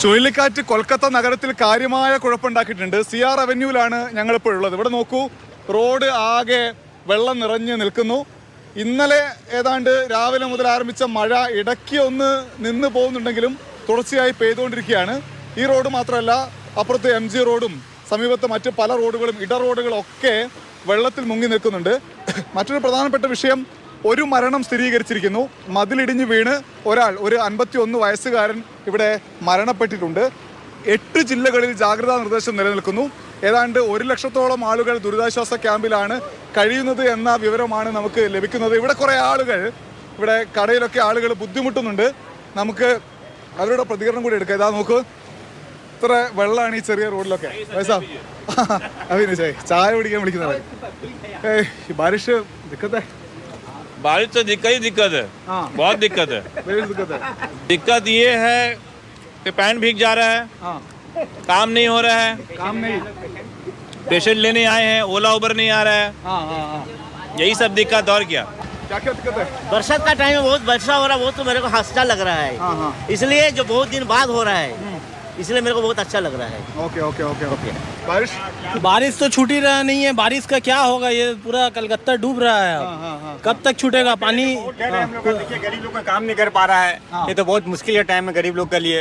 ചുഴലിക്കാറ്റ് കൊൽക്കത്ത നഗരത്തിൽ കാര്യമായ കുഴപ്പമുണ്ടാക്കിയിട്ടുണ്ട്. CR അവന്യൂവിലാണ് ഞങ്ങളിപ്പോൾ ഉള്ളത്. ഇവിടെ നോക്കൂ, റോഡ് ആകെ വെള്ളം നിറഞ്ഞ് നിൽക്കുന്നു. ഇന്നലെ ഏതാണ്ട് രാവിലെ മുതൽ ആരംഭിച്ച മഴ ഇടയ്ക്ക് ഒന്ന് നിന്ന് പോകുന്നുണ്ടെങ്കിലും തുടർച്ചയായി പെയ്തുകൊണ്ടിരിക്കുകയാണ്. ഈ റോഡ് മാത്രമല്ല, അപ്പുറത്ത് MG റോഡും സമീപത്ത് മറ്റ് പല റോഡുകളും ഇടറോഡുകളൊക്കെ വെള്ളത്തിൽ മുങ്ങി നിൽക്കുന്നുണ്ട്. മറ്റൊരു പ്രധാനപ്പെട്ട വിഷയം, ഒരു മരണം സ്ഥിരീകരിച്ചിരിക്കുന്നു. മതിലിടിഞ്ഞ് വീണ് ഒരു 51 വയസ്സുകാരൻ ഇവിടെ മരണപ്പെട്ടിട്ടുണ്ട്. 8 ജില്ലകളിൽ ജാഗ്രതാ നിർദ്ദേശം നിലനിൽക്കുന്നു. ഏതാണ്ട് 1 ലക്ഷത്തോളം ആളുകൾ ദുരിതാശ്വാസ ക്യാമ്പിലാണ് കഴിയുന്നത് എന്ന വിവരമാണ് നമുക്ക് ലഭിക്കുന്നത്. ഇവിടെ കുറേ ആളുകൾ, ഇവിടെ കടയിലൊക്കെ ആളുകൾ ബുദ്ധിമുട്ടുന്നുണ്ട്. നമുക്ക് അവരുടെ പ്രതികരണം കൂടി എടുക്കാം. ഇതാ നോക്കൂ, ഇത്ര വെള്ളമാണ് ഈ ചെറിയ റോഡിലൊക്കെ. ചായ കുടിക്കാൻ വിളിക്കുന്നത് ബാരിഷ് ദിക്കത്തെ बारिश तो दिक्कत है, बहुत दिक्कत है। दिक्कत ये है कि पैंट भीग जा रहा है, काम नहीं हो रहा है, पेशेंट लेने आए हैं, ओला उबर नहीं आ रहा है, यही सब दिक्कत। और क्या दिक्कत है? बरसात का टाइम में बहुत वर्षा हो रहा है, वो तो मेरे को अच्छा लग रहा है, इसलिए जो बहुत दिन बाद हो रहा है इसलिए मेरे को बहुत अच्छा लग रहा है। Okay okay okay okay. बारिश तो छूट ही रहा नहीं है। बारिश का क्या होगा, ये पूरा कलकत्ता डूब रहा है। कब तक छूटेगा पानी? देखिए, गरीब लोग का काम नहीं कर पा रहा है। ये तो बहुत मुश्किल है टाइम में गरीब लोग के लिए।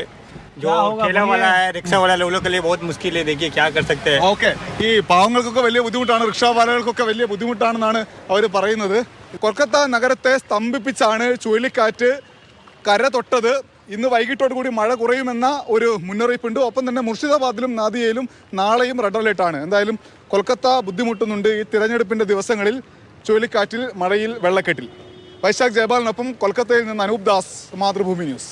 जो ठेला वाला है, रिक्शा वाला लोगों के लिए बहुत मुश्किल है। देखिए क्या कर सकते हैं। ഓക്കെ, ഈ പാവങ്ങൾക്കൊക്കെ വലിയ ബുദ്ധിമുട്ടാണ്, റിക്ഷാവാലകൾക്കൊക്കെ വലിയ ബുദ്ധിമുട്ടാണെന്നാണ് അവർ പറയുന്നത്. കൊൽക്കത്ത നഗരത്തെ സ്തംഭിപ്പിച്ചാണ് ചുഴലിക്കാറ്റ് കര തൊട്ടത്. ഇന്ന് വൈകിട്ടോട് കൂടി മഴ കുറയുമെന്ന ഒരു മുന്നറിയിപ്പുണ്ട്. ഒപ്പം തന്നെ മുർഷിദാബാദിലും നാദിയയിലും നാളെയും റെഡ് അലേർട്ടാണ്. എന്തായാലും കൊൽക്കത്ത ബുദ്ധിമുട്ടുന്നുണ്ട് ഈ തിരഞ്ഞെടുപ്പിൻ്റെ ദിവസങ്ങളിൽ ചുഴലിക്കാറ്റിൽ, മഴയിൽ, വെള്ളക്കെട്ടിൽ. വൈശാഖ് ജയപാലിനൊപ്പം കൊൽക്കത്തയിൽ നിന്ന് അനൂപ് ദാസ്, മാതൃഭൂമി ന്യൂസ്.